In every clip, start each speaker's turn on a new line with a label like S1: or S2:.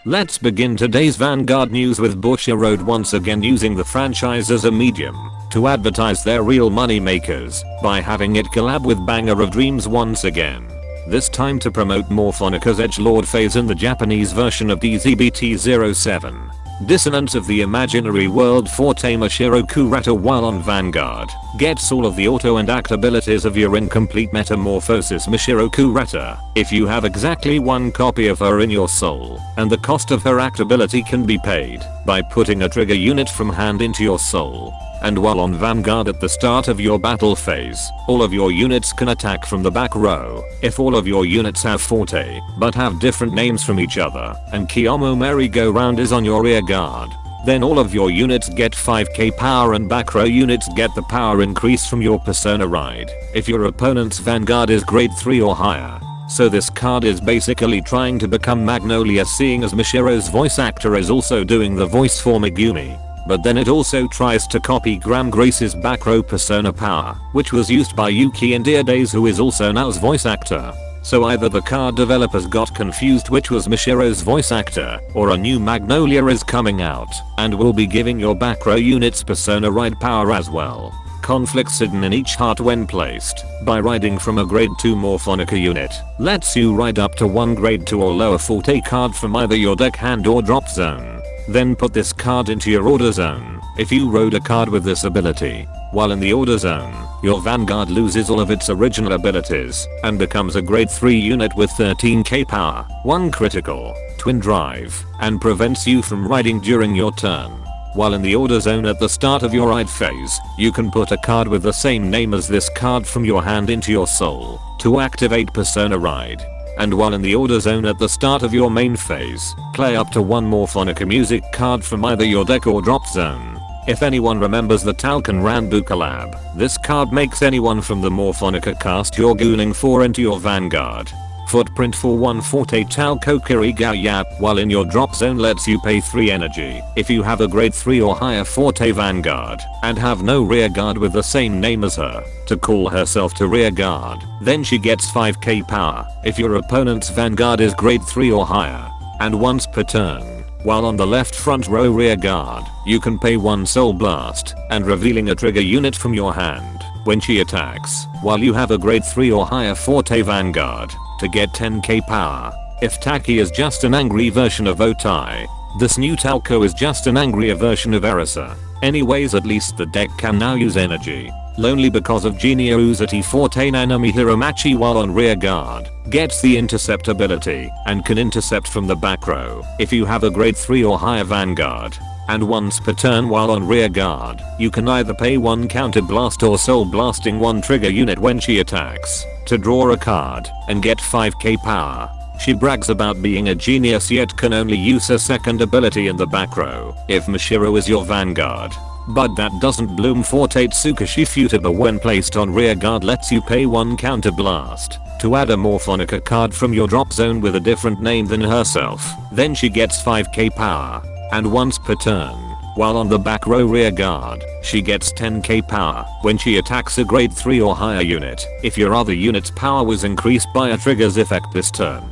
S1: Let's begin today's Vanguard news with Bushiroad once again using the franchise as a medium to advertise their real money makers by having it collab with Banger of Dreams once again. This time to promote Morfonica's edgelord phase in the Japanese version of DZBT-07. Dissonance of the imaginary world Forte Mashiro Kurata while on Vanguard gets all of the auto and act abilities of your incomplete metamorphosis Mashiro Kurata if you have exactly one copy of her in your soul, and the cost of her act ability can be paid by putting a trigger unit from hand into your soul. And while on Vanguard at the start of your battle phase, all of your units can attack from the back row. If all of your units have Forte, but have different names from each other, and Kiyomo merry-go-round is on your rear guard, then all of your units get 5k power and back row units get the power increase from your persona ride if your opponent's Vanguard is grade 3 or higher. So this card is basically trying to become Magnolia, seeing as Mashiro's voice actor is also doing the voice for Megumi. But then it also tries to copy Graham Grace's back row persona power, which was used by Yuki in Dear Days, who is also Nao's voice actor. So either the card developers got confused which was Mashiro's voice actor, or a new Magnolia is coming out and will be giving your back row units persona ride power as well. Conflicts hidden in each heart when placed by riding from a grade 2 Morfonica unit lets you ride up to one grade 2 or lower Forte card from either your deck, hand or drop zone. Then put this card into your order zone. If you rode a card with this ability while in the order zone, your Vanguard loses all of its original abilities and becomes a grade 3 unit with 13k power, 1 critical, twin drive, and prevents you from riding during your turn. While in the order zone at the start of your ride phase, you can put a card with the same name as this card from your hand into your soul to activate persona ride. And while in the order zone at the start of your main phase, play up to one Morfonica music card from either your deck or drop zone. If anyone remembers the Talcon Ranbu collab, this card makes anyone from the Morfonica cast you're gooning for into your Vanguard. Footprint for 1 Forte Talco Kirigao Yap while in your drop zone lets you pay 3 energy if you have a grade 3 or higher Forte Vanguard and have no rear guard with the same name as her to call herself to rear guard. Then she gets 5k power if your opponent's Vanguard is grade 3 or higher, and once per turn, while on the left front row rear guard, you can pay 1 soul blast and revealing a trigger unit from your hand when she attacks while you have a grade 3 or higher Forte Vanguard to get 10k power. If Taki is just an angry version of Otai, this new Talco is just an angrier version of Erisa. Anyways, at least the deck can now use energy. Lonely because of Genia Uzati Forte Nanami Hiromachi while on rear guard gets the intercept ability and can intercept from the back row if you have a grade 3 or higher Vanguard. And once per turn while on rear guard, you can either pay 1 counter blast or soul blasting 1 trigger unit when she attacks to draw a card and get 5k power. She brags about being a genius yet can only use her second ability in the back row if Mashiro is your Vanguard. But that doesn't bloom. Forte Tsukushi Futaba when placed on rear guard lets you pay 1 counter blast to add a Morfonica card from your drop zone with a different name than herself. Then she gets 5k power. And once per turn, while on the back row rear guard, she gets 10k power when she attacks a grade 3 or higher unit if your other unit's power was increased by a trigger's effect this turn.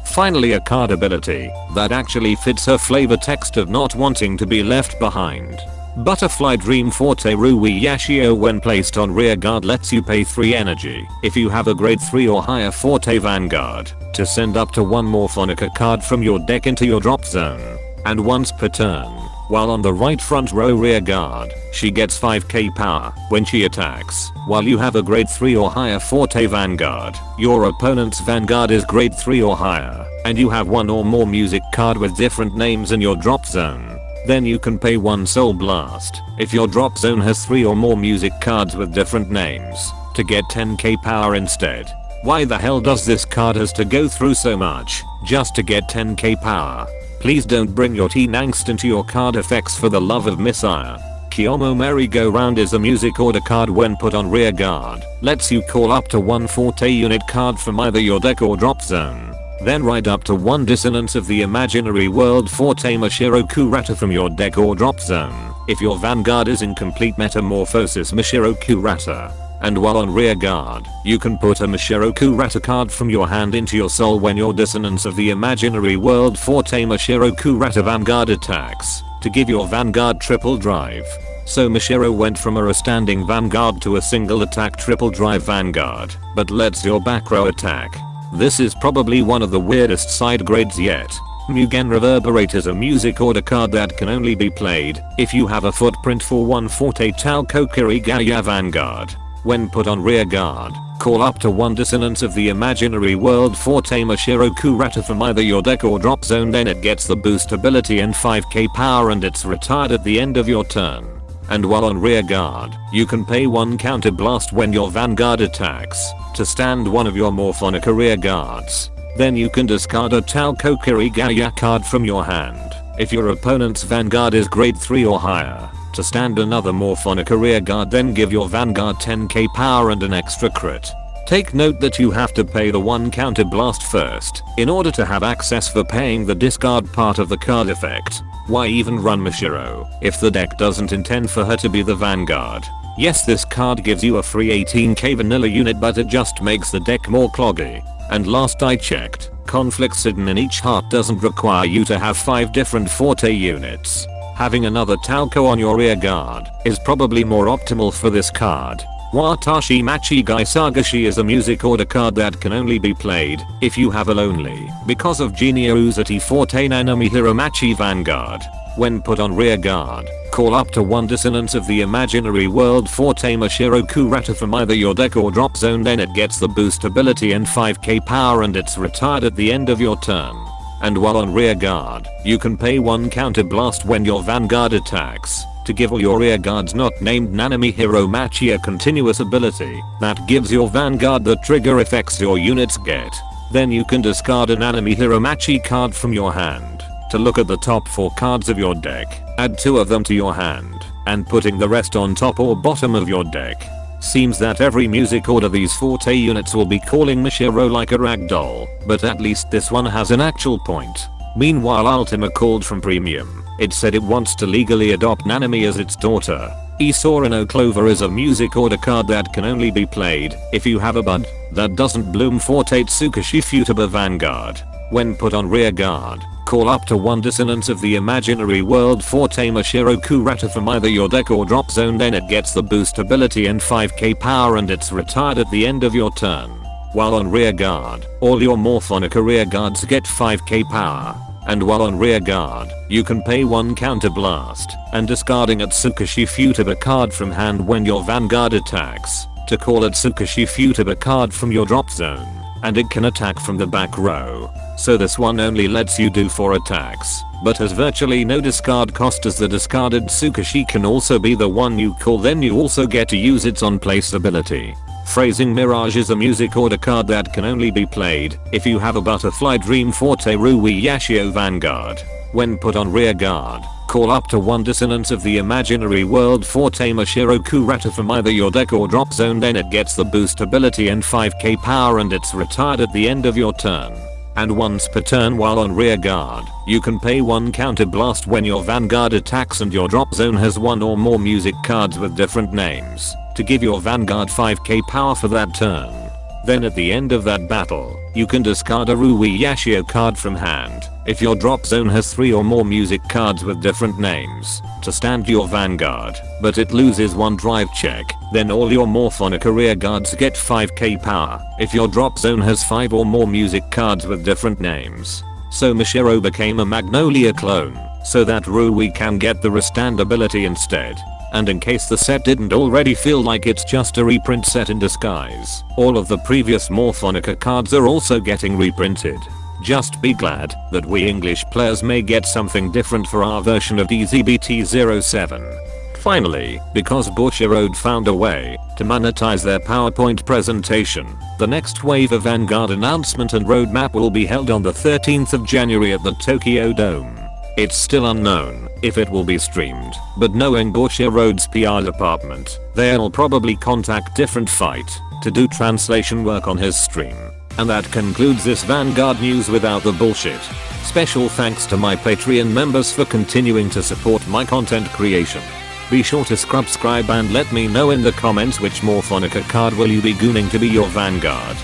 S1: Finally, a card ability that actually fits her flavor text of not wanting to be left behind. Butterfly Dream Forte Rui Yashio when placed on rear guard lets you pay 3 energy if you have a grade 3 or higher Forte Vanguard to send up to 1 Morfonica card from your deck into your drop zone. And once per turn, while on the right front row rear guard, she gets 5k power when she attacks while you have a grade 3 or higher Forte Vanguard. Your opponent's Vanguard is grade 3 or higher and you have 1 or more music card with different names in your drop zone. Then you can pay 1 soul blast if your drop zone has 3 or more music cards with different names to get 10k power instead. Why the hell does this card has to go through so much just to get 10k power? Please don't bring your teen angst into your card effects for the love of Messiah. Kiyomo merry-go-round is a music order card when put on rear guard. Lets you call up to 1 Forte unit card from either your deck or drop zone. Then ride up to 1 Dissonance of the Imaginary World Forte Mashiro Kurata from your deck or drop zone if your Vanguard is in complete metamorphosis Mashiro Kurata. And while on rear guard, you can put a Mashiro Kurata card from your hand into your soul when your Dissonance of the Imaginary World Forte Mashiro Kurata Vanguard attacks, to give your Vanguard triple drive. So Mashiro went from a standing Vanguard to a single attack triple drive Vanguard, but lets your back row attack. This is probably one of the weirdest side grades yet. Mugen Reverberate is a music order card that can only be played if you have a footprint for one Forte Talco Kirigaya Vanguard. When put on rear guard, call up to one Dissonance of the Imaginary World Forte Mashiro Kurata from either your deck or drop zone, then it gets the boost ability and 5k power and it's retired at the end of your turn. And while on rear guard, you can pay one counter blast when your Vanguard attacks, to stand one of your Morfonica rear guards. Then you can discard a Talco Kirigaya card from your hand, if your opponent's Vanguard is grade 3 or higher, to stand another Morfonica rear guard, then give your Vanguard 10k power and an extra crit. Take note that you have to pay the one counter blast first, in order to have access for paying the discard part of the card effect. Why even run Mashiro, if the deck doesn't intend for her to be the Vanguard? Yes, this card gives you a free 18k vanilla unit, but it just makes the deck more cloggy. And last I checked, conflicts hidden in each heart doesn't require you to have 5 different Forte units. Having another Talco on your rear guard is probably more optimal for this card. Watashi Machi Gai Sagashi is a music order card that can only be played if you have a lonely, because of Genia Uzati Forte Nanami Hiromachi Vanguard. When put on rear guard, call up to one Dissonance of the Imaginary World Forte Mashiro Kurata from either your deck or drop zone, then it gets the boost ability and 5k power and it's retired at the end of your turn. And while on rear guard, you can pay one counter blast when your Vanguard attacks, to give all your rear guards not named Nanami Hiromachi a continuous ability that gives your Vanguard the trigger effects your units get. Then you can discard a Nanami Hiromachi card from your hand, to look at the top 4 cards of your deck, add 2 of them to your hand, and putting the rest on top or bottom of your deck. Seems that every music order these Forte units will be calling Mashiro like a ragdoll, but at least this one has an actual point. Meanwhile, Ultima called from Premium. It said it wants to legally adopt Nanami as its daughter. Isorino Clover is a music order card that can only be played if you have a bud that doesn't bloom Forte Tsukushi Futaba Vanguard. When put on rear guard, call up to one Dissonance of the Imaginary World Forte Mashiro Kurata from either your deck or drop zone, then it gets the boost ability and 5k power and it's retired at the end of your turn. While on rear guard, all your Morfonica rear guards get 5k power. And while on rear guard, you can pay one counter blast and discarding a Tsukushi Futaba card from hand when your Vanguard attacks, to call a Tsukushi Futaba card from your drop zone, and it can attack from the back row. So this one only lets you do 4 attacks, but has virtually no discard cost, as the discarded Tsukushi can also be the one you call, then you also get to use its on place ability. Phrasing Mirage is a music order card that can only be played if you have a Butterfly Dream Forte Rui Yashio Vanguard. When put on rear guard, call up to one Dissonance of the Imaginary World Forte Mashiro Kurata from either your deck or drop zone, then it gets the boost ability and 5k power and it's retired at the end of your turn. And once per turn while on rear guard, you can pay one counter blast when your Vanguard attacks and your drop zone has 1 or more music cards with different names, to give your Vanguard 5k power for that turn. Then at the end of that battle, you can discard a Rui Yashio card from hand, if your drop zone has 3 or more music cards with different names, to stand your Vanguard, but it loses 1 drive check. Then all your Morfonica rear guards get 5k power, if your drop zone has 5 or more music cards with different names. So Mashiro became a Magnolia clone, so that Rui can get the restand ability instead. And in case the set didn't already feel like it's just a reprint set in disguise, all of the previous Morfonica cards are also getting reprinted. Just be glad that we English players may get something different for our version of DZBT07. Finally, because Bushiroad found a way to monetize their PowerPoint presentation, the next wave of Vanguard announcement and roadmap will be held on the 13th of January at the Tokyo Dome. It's still unknown if it will be streamed, but knowing Bushiroad's PR department, they'll probably contact Different Fight to do translation work on his stream. And that concludes this Vanguard news without the bullshit. Special thanks to my Patreon members for continuing to support my content creation. Be sure to subscribe and let me know in the comments which Morfonica card will you be gooning to be your Vanguard.